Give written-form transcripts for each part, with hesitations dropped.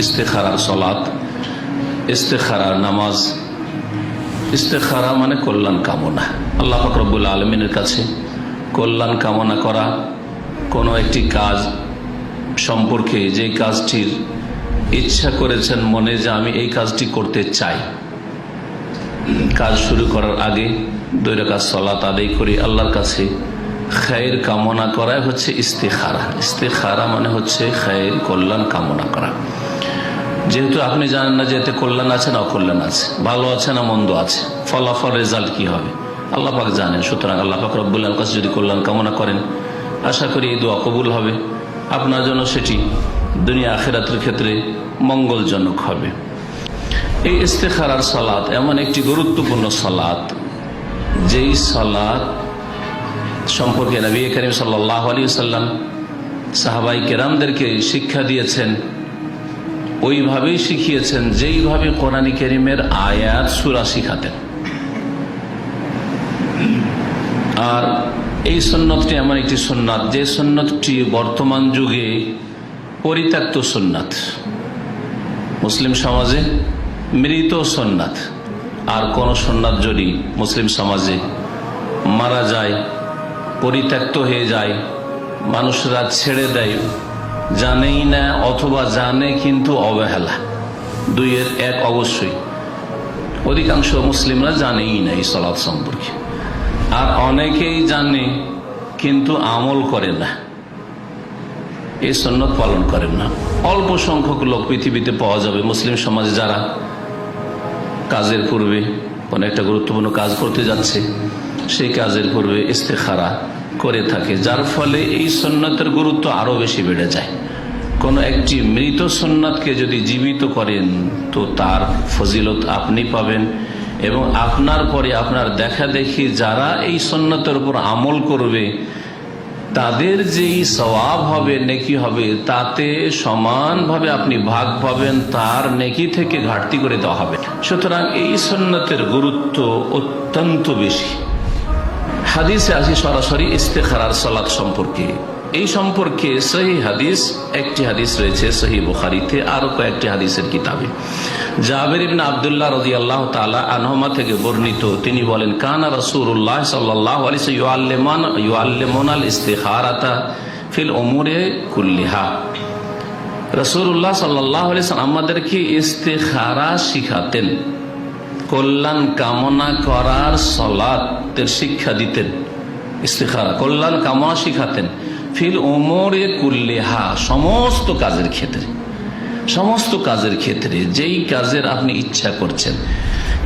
ইস্তেখারার সালাত, ইস্তেখারার নামাজ। ইস্তেখারা মানে কল্যাণ কামনা, আল্লাহ পাক রব্বুল আলামিনের কাছে কল্যাণ কামনা করা। কোনো একটি কাজ সম্পর্কে যে কাজটির ইচ্ছা করেছেন মনে যে আমি এই কাজটি করতে চাই, কাজ শুরু করার আগে 2 রাকাত সালাত আদায় করি আল্লাহর কাছে খায়ের কামনা করা হচ্ছে ইস্তেখারা। ইস্তেখারা মানে হচ্ছে খায়ের কল্যাণ কামনা করা। যেহেতু আপনি জানেন না যে এতে কল্যাণ আছে না অকল্যাণ আছে, ভালো আছে না মন্দ আছে, ফলাফল রেজাল্ট কি হবে আল্লাহ পাক জানেন। সুতরাং আল্লাহ পাক রব্বুল আলামিনের কাছে যদি কল্যাণ কামনা করেন, আশা করি এই দোয়া কবুল হবে, আপনার জন্য সেটি দুনিয়া আখিরাতের ক্ষেত্রে মঙ্গলজনক হবে। এই ইস্তেখারার সালাত এমন একটি গুরুত্বপূর্ণ সালাত, যেই সালাত সম্পর্কে নবী করিম সাল্লাল্লাহু আলাইহি ওয়াসাল্লাম সাহাবায়ে কেরামদেরকে শিক্ষা দিয়েছেন, ওইভাবেই শিখিয়েছেন যেইভাবে কোরআন কারীমের আয়াত সূরা শিখাতেন। আর এই সুন্নতটি এমন একটি সুন্নাত, যে সুন্নতটি বর্তমান যুগে পরিত্যক্ত সুন্নাত, মুসলিম সমাজে মৃত সুন্নাত। আর কোন সুন্নাত যদি মুসলিম সমাজে মারা যায়, পরিত্যক্ত হয়ে যায়, মানুষরা ছেড়ে দেয়, জানেই না অথবা জানে কিন্তু অবহেলা, 2-এর 1 অবশ্যই। অধিকাংশ মুসলিমরা জানেই না এই সালাত সম্পর্কে, আর অনেকেই জানে কিন্তু আমল করে না, এই সুন্নত পালন করেন না। অল্প সংখ্যক লোক পৃথিবীতে পাওয়া যাবে মুসলিম সমাজে যারা কাজের পূর্বে কোনো একটা গুরুত্বপূর্ণ কাজ করতে যাচ্ছে, সেই কাজের পূর্বে ইস্তেখারা করে থাকে, যার ফলে এই সুন্নতের গুরুত্ব আরো বেশি বেড়ে যায়। কোন একটি মৃত সুন্নাতকে যদি জীবিত করেন তো তার ফজিলত আপনি পাবেন, এবং আপনার পরে আপনার দেখা দেখি যারা এই সুন্নতের উপর আমল করবে তাদের যেই সওয়াব হবে, নেকি হবে, তাতে সমানভাবে আপনি ভাগ পাবেন, তার নেকি থেকে ঘাটতি করে দেওয়া হবে। সুতরাং এই সুন্নতের গুরুত্ব অত্যন্ত বেশি। হাদিসে আসি সরাসরি ইস্তেখারার সালাত সম্পর্কে। এই সম্পর্কে সহিহ হাদিস, একটি হাদিস রয়েছে সহিহ বুখারীতে, আরো কয়েকটি হাদিসের কিতাবে। জাবের ইবনে আব্দুল্লাহ রাদিয়াল্লাহু তাআলা আনহুমা থেকে বর্ণিত, তিনি বলেন, কানা রাসূলুল্লাহ সাল্লাল্লাহু আলাইহি ওয়াসাল্লাম ইউআল্লিমুনাল ইস্তিখারাতা ফিল উমুরি কুল্লিহা। রাসূলুল্লাহ সাল্লাল্লাহু আলাইহি ওয়াসাল্লাম আমাদেরকে ইস্তিখারা শিখাতেন, কল্যাণ কামনা করার সালাতের শিক্ষা দিতেন। ইস্তিখারা কল্যাণ কামনা শিখাতেন, ফিল উমুরি কুল্লিহা, সমস্ত কাজের ক্ষেত্রে, সমস্ত কাজের ক্ষেত্রে যেই কাজের আপনি ইচ্ছা করছেন।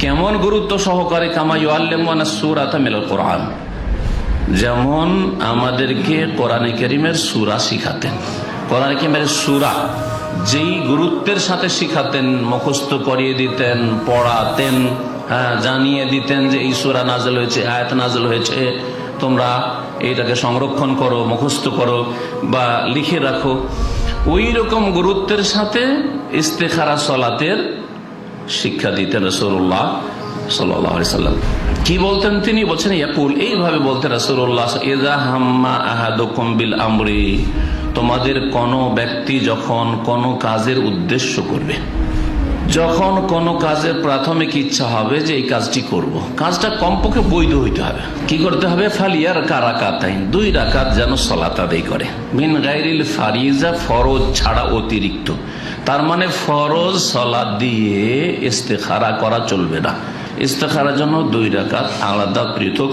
কেমন গুরুত্ব সহকারে, কামা ইউআল্লিমুনা সূরাতা মিনাল কোরআন, যেমন আমাদেরকে কোরআনে কারীমের সূরা শিখাতেন। কোরআনে কারীমের সূরা যেই গুরুত্বের সাথে শিখাতেন, মুখস্থ করিয়ে দিতেন, পড়াতেন, জানিয়ে দিতেন যে এই সূরা নাযিল হয়েছে, আয়াত নাযিল হয়েছে, তোমরা এটাকে সংরক্ষণ করো, মুখস্থ করো বা লিখে রাখো। ওই রকম গুরুত্বের সাথে ইস্তেখারা সালাতের শিক্ষা দিতেন রাসূলুল্লাহ সাল্লাল্লাহু আলাইহি ওয়াসাল্লাম। কি বলতেন তিনি? বলছেন ইয়াকুল, এইভাবে বলতেন রাসূলুল্লাহ, ইযা হাম্মা আহাদুকুম বিল আমরি, তোমাদের কোন ব্যক্তি যখন কোন কাজের উদ্দেশ্য করবে, যখন কোন কাজের প্রাথমিক ইচ্ছা হবে যে এই কাজটি করব, কাজটা কমপক্ষে বৈধ হইতে হবে। কি করতে হবে? ফালিয়ার কারাকাতাইন, 2 রাকাত যেন সালাত আদায় করে, মিন গায়রিল ফারিজা, ফরজ ছাড়া অতিরিক্ত। তার মানে ফরজ সালাত দিয়ে ইস্তেখারা করা চলবে না, ইস্তেখারার জন্য 2 রাকাত আলাদা পৃথক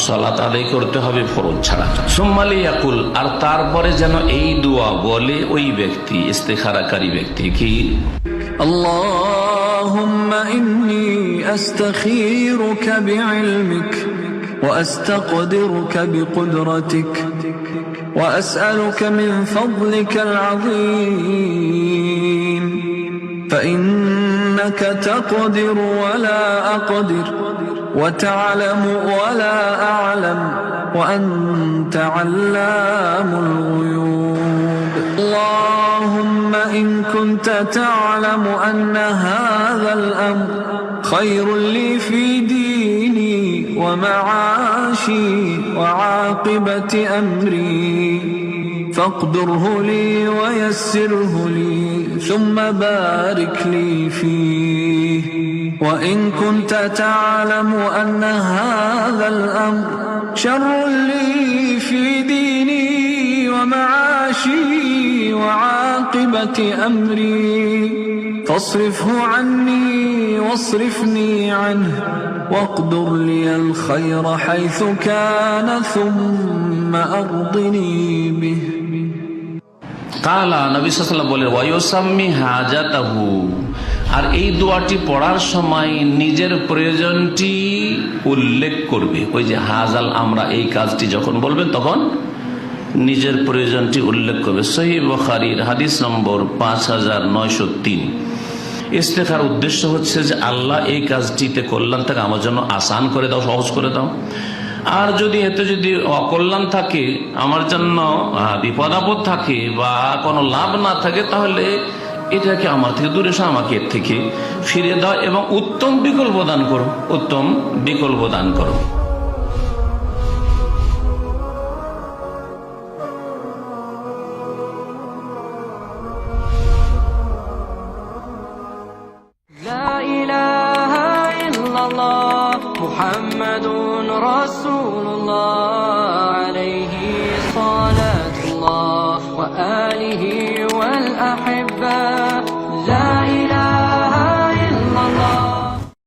সালাত আদায় করতে হবে ফরজ ছাড়া। সুম্মা লিয়াকুল, আর তারপরে যেন এই দোয়া বলে ওই ব্যক্তি, ইস্তেখারাকারী ব্যক্তি, কি اللهم إني أستخيرك بعلمك وأستقدرك بقدرتك وأسألك من فضلك العظيم فإنك تقدر ولا أقدر وتعلم ولا أعلم وأنت علام الغيوب. اللهم إن كنت تعلم أن هذا الأمر خير لي في ديني ومعاشي وعاقبة أمري فاقدره لي ويسره لي ثم بارك لي فيه وإن كنت تعلم أن هذا الأمر شر لي في ديني ومعاشي وعاقبة أمري فاصرفه عني واصرفني عنه واقدر لي الخير حيث كان ثم أرضني به কালা নবী সাল্লাল্লাহু আলাইহি ওয়াসাল্লাম বলেন ওয়ায়ুসাম্মি হাজাতাহু, আর এই দোয়াটি পড়ার সময় নিজের প্রয়োজনটি উল্লেখ করবে। ওই যে হাজাল, আমরা এই কাজটি যখন বলবেন তখন নিজের প্রয়োজনটি উল্লেখ করবে। সহিহ বুখারীর হাদিস নম্বর 5903। ইস্তেখার উদ্দেশ্য হচ্ছে যে আল্লাহ এই কাজটিতে কল্যাণ থাকে আমার জন্য আসান করে দাও, সহজ করে দাও। আর যদি এতে যদি অকল্যাণ থাকে, আমার জন্য বিপদ আপদ থাকে বা কোনো লাভ না থাকে, তাহলে এটাকে আমার থেকে দূরে সে আমাকে এর থেকে ফিরে দাও এবং উত্তম বিকল্প দান করো, উত্তম বিকল্প দান করো। لا إله إلا الله محمد رسول الله عليه صلاة الله وآله والأحبة